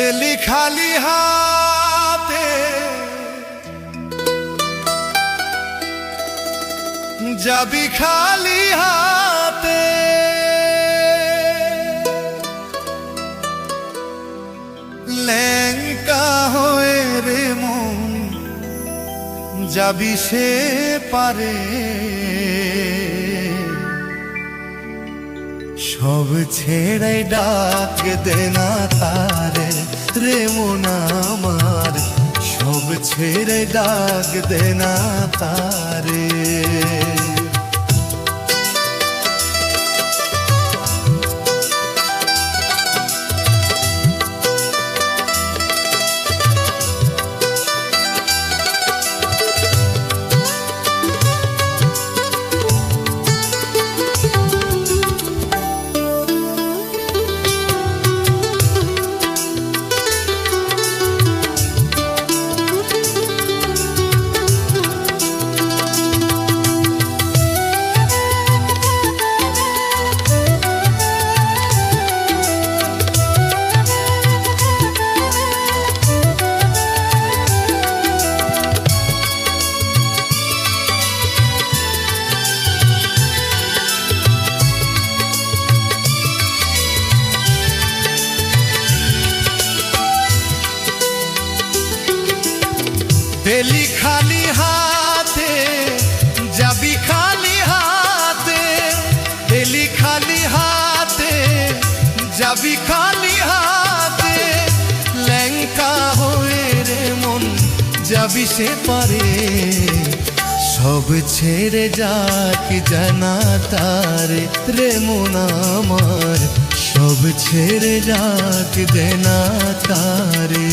এলি খালি হাতে যাবি খালি হাতে, ল্যাংকা হয়ে রে মন যাবি সে পারে। সব ছেড়ে ডাক দেনা তারে রে মন আমার, সব ছেড়ে ডাক দেনা তারে। এলি খালি হাতে যাবি খালি হাতে, এলি খালি হাতে যাবি খালি হাতে, ল্যাংকা হয়ে রে মন যাবি সে পারে। সব ছেড়ে যাক জানা তারে রে মন আমার, সব ছেড়ে যাক দেনা তারে।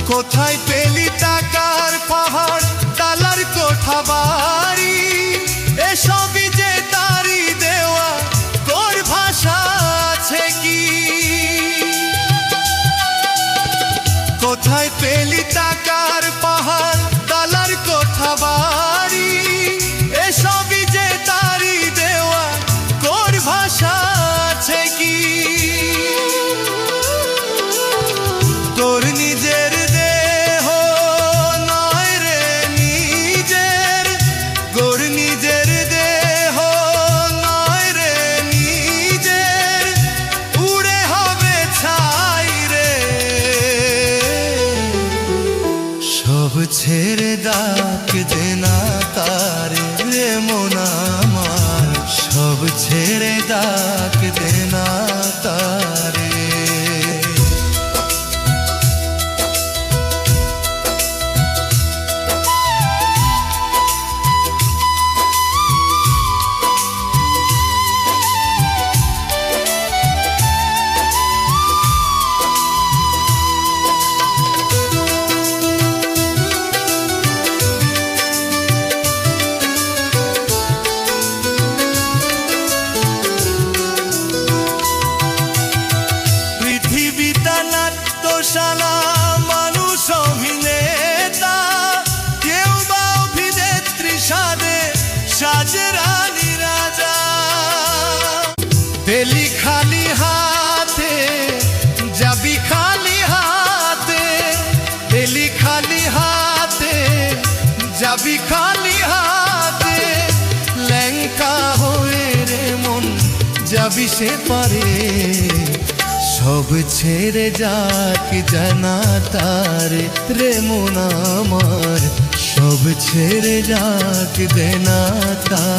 কোথায় পেলি টাকার পাহাড় তালার কোঠা বাড়ি, এসবই যে তারি দেওয়া তোর ভাষা আছে কি? কোথায় পেলি টাকার পাহাড় তালার কোঠা বাড়ি, এসবই যে তারি দেওয়া তোর ভাষা আছে কি? তোর নিজের ছেড়ে ডাক দেনা তারে রে মন আমার, সব ছেড়ে ডাক দেনা তারে। শালা মানুষ অভিনেতা, কেউ বা অভিনেত্রী সাজে সাজে রানী রাজা। এলি খালি হাতে যাবি খালি হাতে, এলি খালি হাতে যাবি খালি হাতে, ল্যাংকা হয়ে রে মন যাবি সে পারে। সব ছেড়ে যাক জানা তারে রে মন আমার, সব ছেড়ে যাক দেনা তারে।